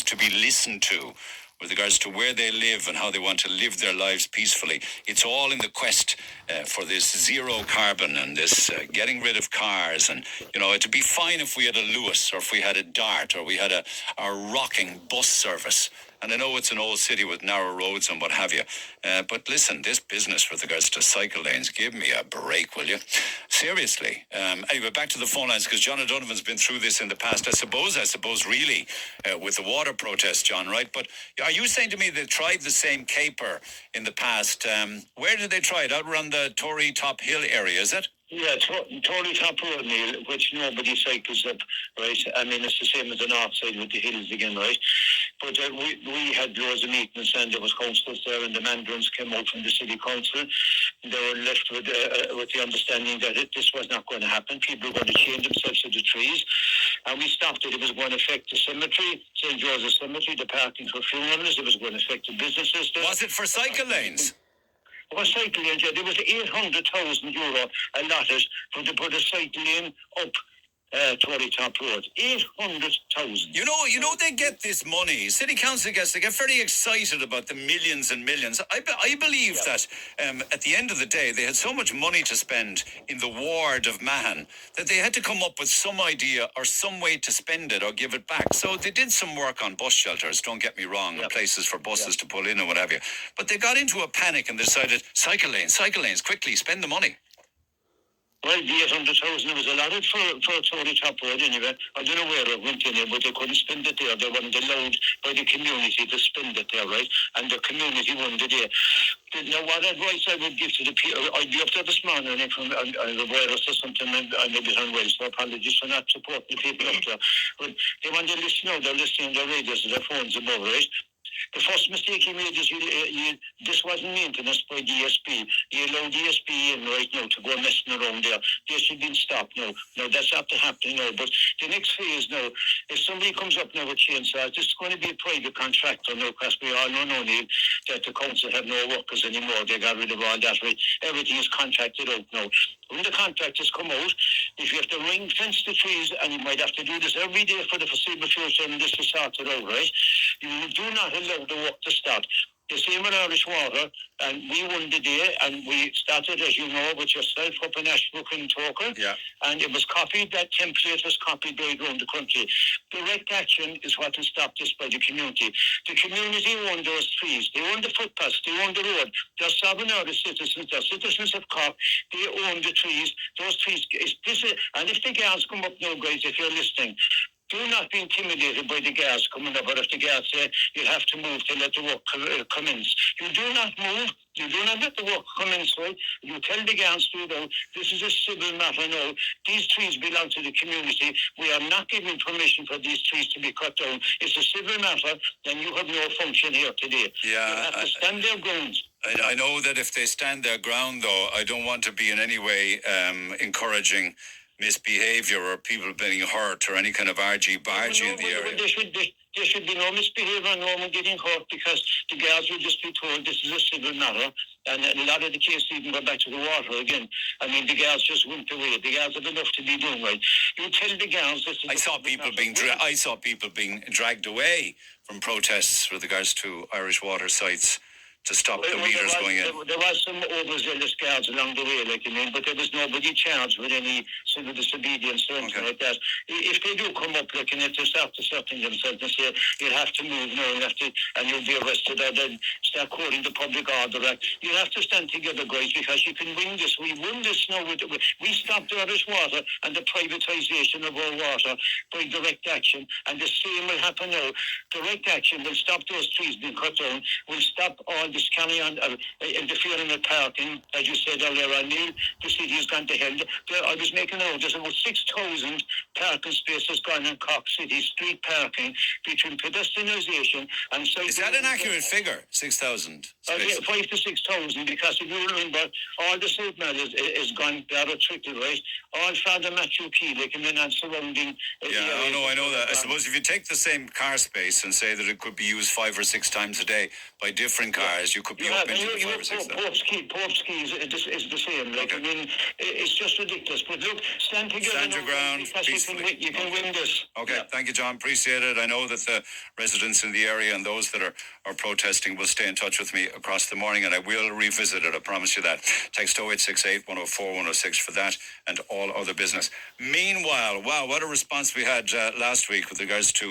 to be listened to with regards to where they live and how they want to live their lives peacefully. It's all in the quest for this zero carbon and this getting rid of cars. And, you know, it'd be fine if we had a Lewis or if we had a Dart or we had a rocking bus service. And I know it's an old city with narrow roads and what have you. But listen, this business with regards to cycle lanes, give me a break, will you? Seriously. Anyway, back to the phone lines, because John O'Donovan's been through this in the past. I suppose really, with the water protest, John, right? But are you saying to me they tried the same caper in the past? Where did they try it? Out around the Tory Top Hill area, is it? Yeah, Tory Top Road, Neil, which nobody cycles up, right? I mean, it's the same as the north side with the hills again, right? But we had loads of meetings and there was councillors there and the mandarins came out from the city council. They were left with the understanding that this was not going to happen. People were going to chain themselves to the trees. And we stopped it. It was going to affect the cemetery, St. George's Cemetery, the parking for funerals. It was going to affect the businesses there. Was it for cycle lanes? For cycle lanes, yeah. There was €800,000 allotted to put a cycle lane up Tory Top Road. 800,000. You know they get this money. City council they get very excited about the millions and millions. I believe that at the end of the day they had so much money to spend in the ward of Mahon that they had to come up with some idea or some way to spend it or give it back. So they did some work on bus shelters, don't get me wrong, and places for buses to pull in and what have you. But they got into a panic and decided, cycle lanes, quickly, spend the money. Well, the 800,000 was allotted for Tory Top Road anyway. I don't know where it went in, but they couldn't spend it there. They weren't allowed by the community to spend it there, right? And the community won the day. Now, what advice I would give to the people, I'd be up there this morning from the virus or something, and I'm a bit unwell, so apologies for not supporting the people up there. But they want to listen now, they're listening on their radios and their phones above, right? The first mistake he made is this wasn't maintenance by DSP. He allowed DSP in right now to go messing around there. They should be stopped now. Now, that's after happening now. But the next phase now, if somebody comes up now with chainsaws, this is going to be a private contractor now, because we all know now, Neil, that the council have no workers anymore. They got rid of all that, right? Everything is contracted out now. When the contractors come out, if you have to ring fence the trees, and you might have to do this every day for the foreseeable future, and this is sorted out, right? You do not allow the work to start. The same with Irish Water, and we won the day, and we started, as you know, with yourself up in Ashbrook and Toker, and it was copied, that template was copied right around the country. Direct action is what will stop this by the community. The community own those trees, they own the footpaths, they own the road, they're sovereign the citizens, they're citizens of Cork, they own the trees, those trees, and if the guards come up now, guys, if you're listening, do not be intimidated by the guards coming up, or if the guards say you have to move to let the work commence. You do not move, you do not let the work commence, right? You tell the guards to do, this is a civil matter now. These trees belong to the community. We are not giving permission for these trees to be cut down. It's a civil matter, then you have no function here today. Yeah, you have to stand their ground. I know that if they stand their ground, though, I don't want to be in any way encouraging misbehaviour or people being hurt or any kind of argy-bargy in the area. There should be no misbehaviour, no one getting hurt, because the guards will just be told this is a civil matter, and a lot of the cases even go back to the water again. I mean, the guards just went away. The guards have enough to be doing, right? You tell the guards this is I saw people being dragged away from protests with regards to Irish water sites to stop the meters going in. There was some overzealous guards along the way, but there was nobody charged with any civil disobedience or anything like that. If they do come up, and if they start asserting themselves and say, you'll have to move now, and you'll be arrested, or then start quoting the Public Order Act, you have to stand together, guys, because you can win this. We won this now. We stopped the Irish water and the privatisation of our water by direct action, and the same will happen now. Direct action will stop those trees being cut down, will stop all this carry on interfering with parking. As you said earlier on, Neil, the city has gone to hell. I was making a note, there's about 6,000 parking spaces gone in Cork City, street parking, between pedestrianisation and cycling. Is that an accurate figure, 6,000 spaces? 5 to 6,000, because if you remember, all the South Mall is gone, they are a trickle, right? All Father Matthew Keeley came in and surrounding... I know that. I suppose if you take the same car space and say that it could be used 5 or 6 times a day by different cars, cars. You could be You up have, into the you 5 or 6 then. Pope ski is the same. Like, Okay. I mean, it's just ridiculous. But look, stand together. Stand your ground because peacefully. you can win this. Okay, Yeah. thank you, John. Appreciate it. I know that the residents in the area and those that are protesting will stay in touch with me across the morning, and I will revisit it. I promise you that. Text 0868 104 106 for that and all other business. Meanwhile, wow, what a response we had last week with regards to